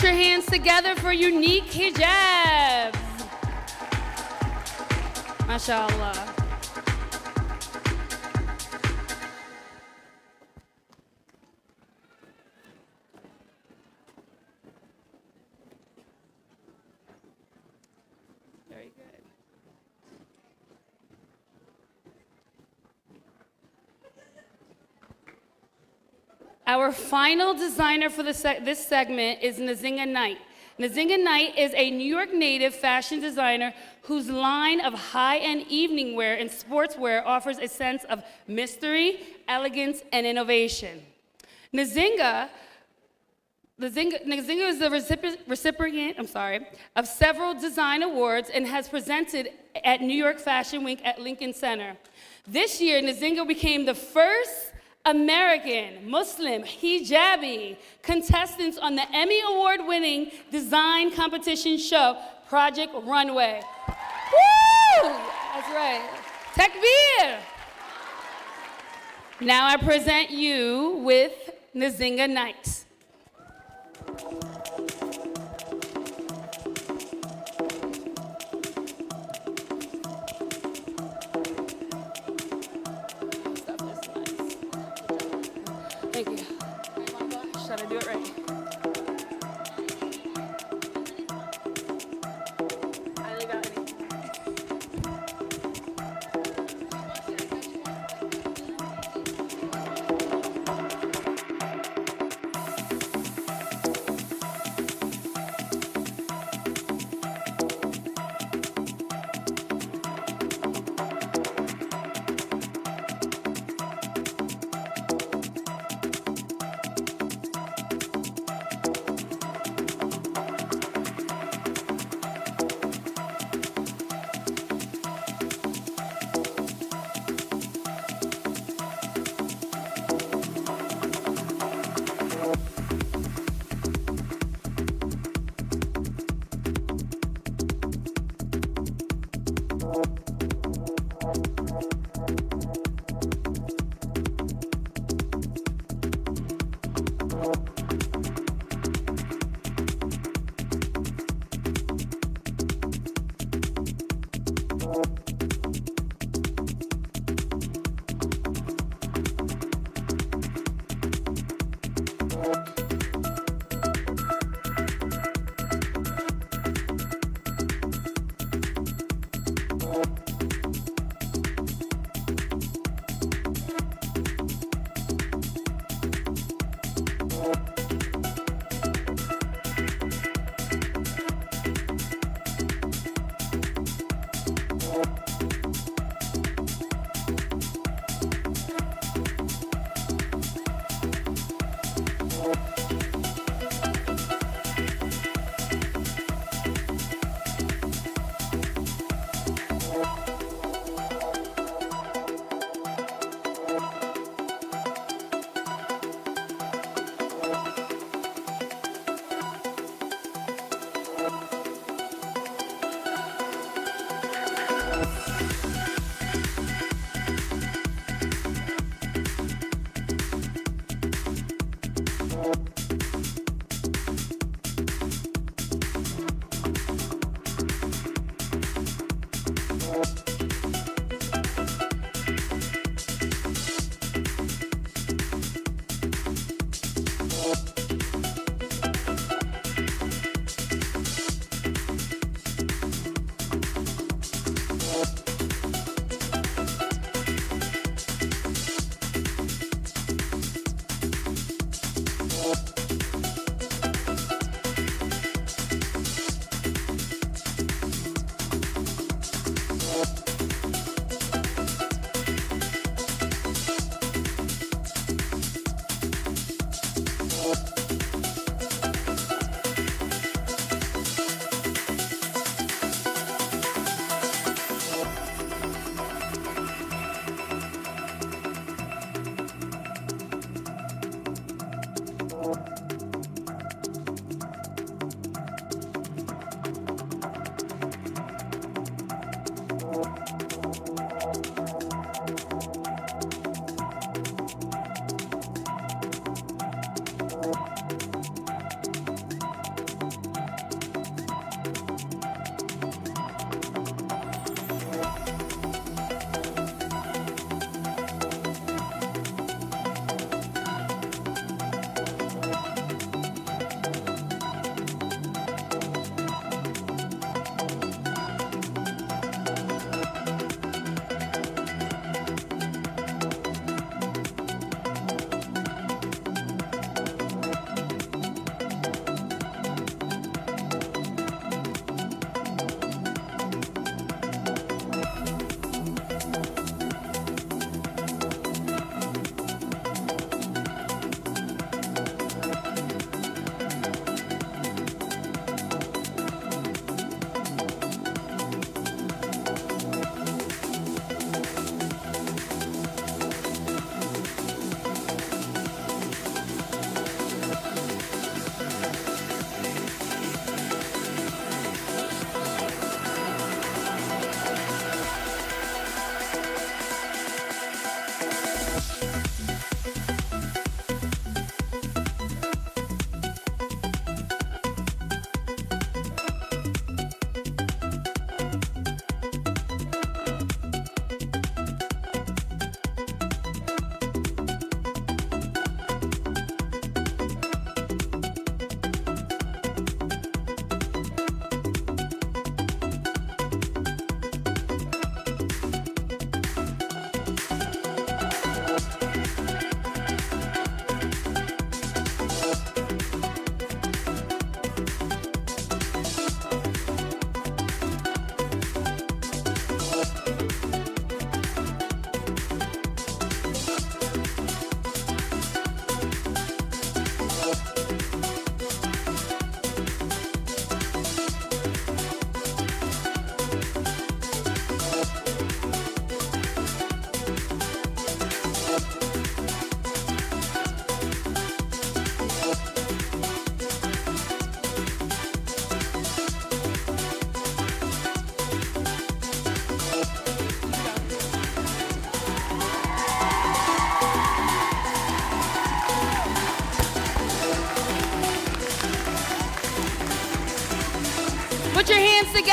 your hands together for unique hijabs. MashaAllah. Very good. Our final designer for this segment is Nzinga Knight. Nzinga Knight is a New York native fashion designer whose line of high-end evening wear and sportswear offers a sense of mystery, elegance, and innovation. Nzinga is the recipient of several design awards and has presented at New York Fashion Week at Lincoln Center. This year, Nzinga became the first American Muslim hijabi contestants on the Emmy Award-winning design competition show, Project Runway. Woo! That's right. Takbir! Now I present you with Nzinga Knight. Thank you. Should I do it right? I only got any.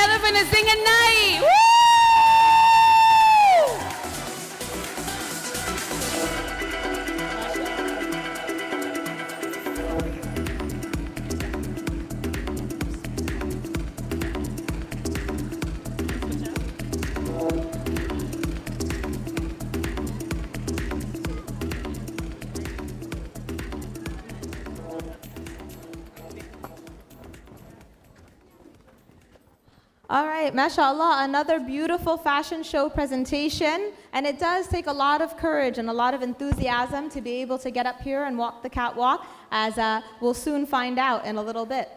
together for Nazinga Night. Woo! All right, mashallah, another beautiful fashion show presentation. And it does take a lot of courage and a lot of enthusiasm to be able to get up here and walk the catwalk, as we'll soon find out in a little bit.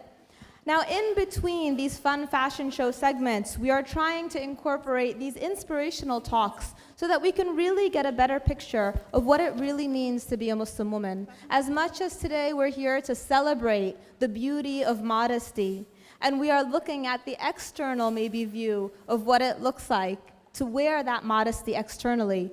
Now, in between these fun fashion show segments, we are trying to incorporate these inspirational talks so that we can really get a better picture of what it really means to be a Muslim woman. As much as today we're here to celebrate the beauty of modesty, and we are looking at the external, maybe, view of what it looks like to wear that modesty externally.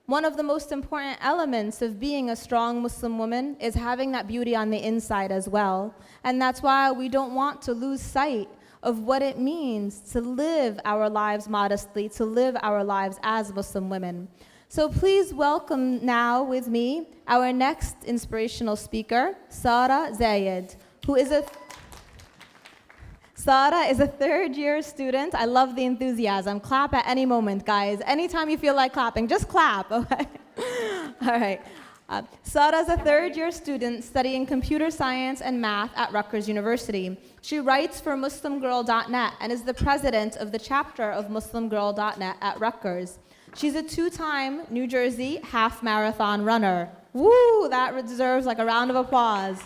One of the most important elements of being a strong Muslim woman is having that beauty on the inside as well. And that's why we don't want to lose sight of what it means to live our lives modestly, to live our lives as Muslim women. So please welcome now with me our next inspirational speaker, Sara Zayed, who is Sara is a third-year student. I love the enthusiasm. Clap at any moment, guys. Anytime you feel like clapping, just clap, okay? All right. Sara is a third-year student studying computer science and math at Rutgers University. She writes for MuslimGirl.net and is the president of the chapter of MuslimGirl.net at Rutgers. She's a two-time New Jersey half marathon runner. Woo, that deserves like a round of applause.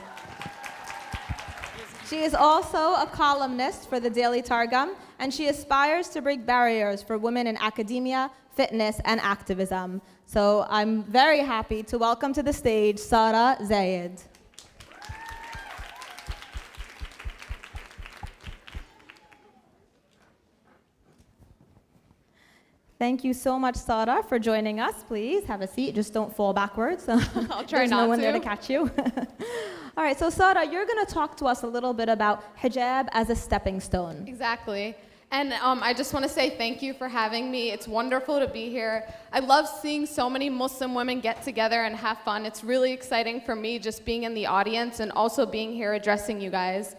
She is also a columnist for the Daily Targum, and she aspires to break barriers for women in academia, fitness, and activism. So I'm very happy to welcome to the stage Sara Zayed. Thank you so much, Sara, for joining us. Please have a seat. Just don't fall backwards. I'll try not to. There's no one there to catch you. All right, so Sara, you're going to talk to us a little bit about hijab as a stepping stone. Exactly. And I just want to say thank you for having me. It's wonderful to be here. I love seeing so many Muslim women get together and have fun. It's really exciting for me just being in the audience and also being here addressing you guys.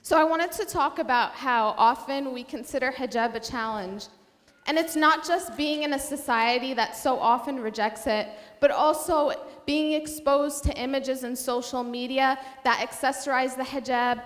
So I wanted to talk about how often we consider hijab a challenge. And it's not just being in a society that so often rejects it, but also being exposed to images in social media that accessorize the hijab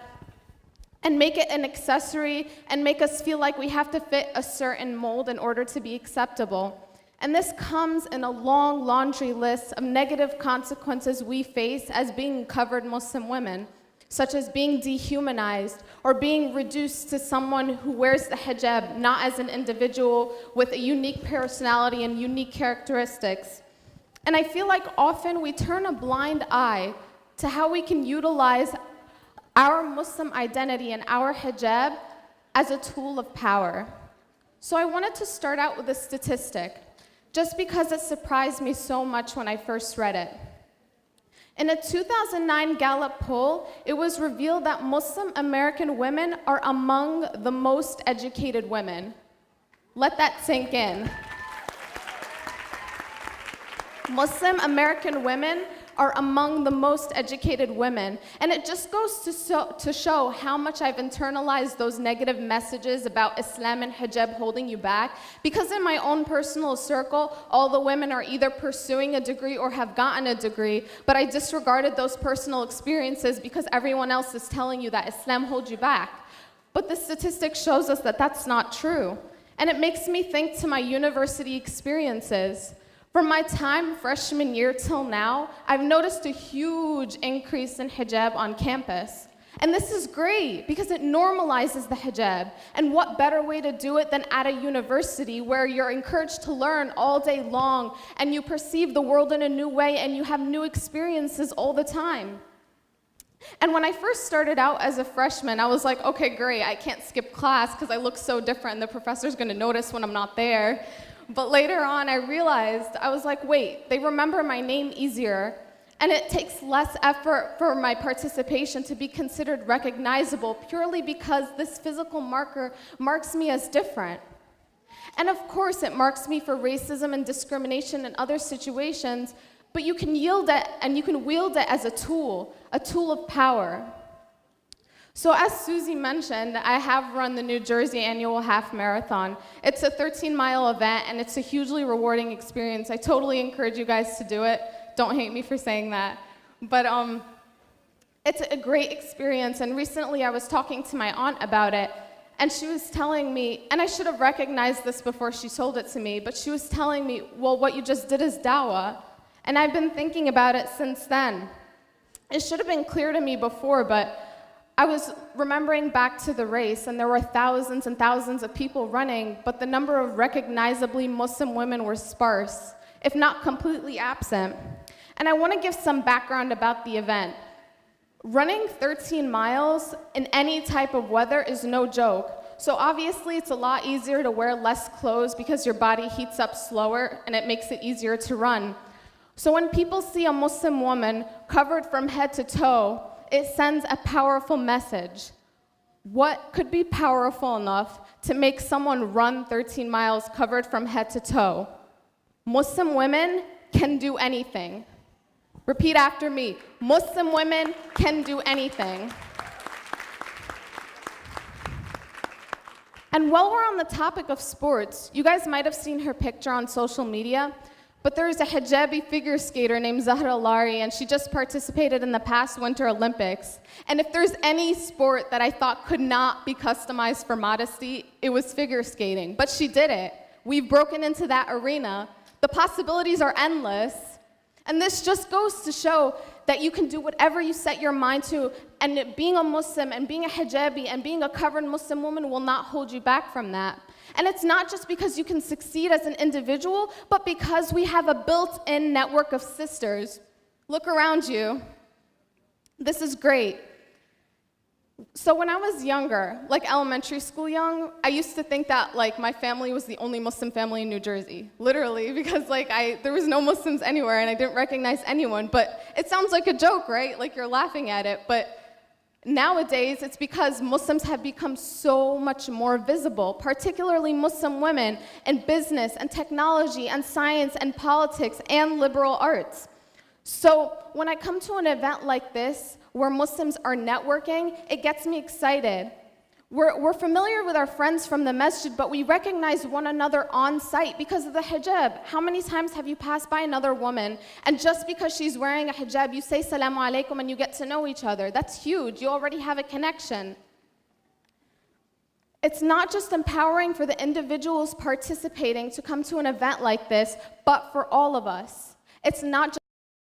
and make it an accessory and make us feel like we have to fit a certain mold in order to be acceptable. And this comes in a long laundry list of negative consequences we face as being covered Muslim women, such as being dehumanized or being reduced to someone who wears the hijab not as an individual with a unique personality and unique characteristics. And I feel like often we turn a blind eye to how we can utilize our Muslim identity and our hijab as a tool of power. So I wanted to start out with a statistic, just because it surprised me so much when I first read it. In a 2009 Gallup poll, it was revealed that Muslim American women are among the most educated women. Let that sink in. Muslim American women are among the most educated women. And it just goes to show how much I've internalized those negative messages about Islam and hijab holding you back. Because in my own personal circle, all the women are either pursuing a degree or have gotten a degree, but I disregarded those personal experiences because everyone else is telling you that Islam holds you back. But the statistic shows us that that's not true. And it makes me think to my university experiences. From my time freshman year till now, I've noticed a huge increase in hijab on campus. And this is great because it normalizes the hijab. And what better way to do it than at a university where you're encouraged to learn all day long and you perceive the world in a new way and you have new experiences all the time. And when I first started out as a freshman, I was like, okay, great, I can't skip class because I look so different and the professor's gonna notice when I'm not there. But later on, I realized, I was like, wait, they remember my name easier, And it takes less effort for my participation to be considered recognizable purely because this physical marker marks me as different. And of course, it marks me for racism and discrimination in other situations, but you can yield it and you can wield it as a tool of power. So as Susie mentioned, I have run the New Jersey Annual Half Marathon. It's a 13-mile event, and it's a hugely rewarding experience. I totally encourage you guys to do it. Don't hate me for saying that. But it's a great experience, and recently I was talking to my aunt about it, and she was telling me, and I should have recognized this before she told it to me, but she was telling me, well, what you just did is dawah, and I've been thinking about it since then. It should have been clear to me before, but I was remembering back to the race, and there were thousands and thousands of people running, but the number of recognizably Muslim women were sparse, if not completely absent. And I want to give some background about the event. Running 13 miles in any type of weather is no joke. So obviously it's a lot easier to wear less clothes because your body heats up slower and it makes it easier to run. So when people see a Muslim woman covered from head to toe, it sends a powerful message. What could be powerful enough to make someone run 13 miles covered from head to toe? Muslim women can do anything. Repeat after me. Muslim women can do anything. And while we're on the topic of sports, you guys might have seen her picture on social media, but there's a hijabi figure skater named Zahra Lari, and she just participated in the past Winter Olympics. And if there's any sport that I thought could not be customized for modesty, it was figure skating. But she did it. We've broken into that arena. The possibilities are endless. And this just goes to show that you can do whatever you set your mind to, and being a Muslim and being a hijabi and being a covered Muslim woman will not hold you back from that. And it's not just because you can succeed as an individual, but because we have a built-in network of sisters. Look around you. This is great. So when I was younger, like elementary school young, I used to think that like my family was the only Muslim family in New Jersey, literally, because like there was no Muslims anywhere and I didn't recognize anyone. But it sounds like a joke, right? Like you're laughing at it. But nowadays, it's because Muslims have become so much more visible, particularly Muslim women in business and technology and science and politics and liberal arts. So when I come to an event like this, where Muslims are networking, it gets me excited. We're familiar with our friends from the masjid, but we recognize one another on site because of the hijab. How many times have you passed by another woman, and just because she's wearing a hijab, you say salamu alaikum and you get to know each other? That's huge. You already have a connection. It's not just empowering for the individuals participating to come to an event like this, but for all of us. It's not just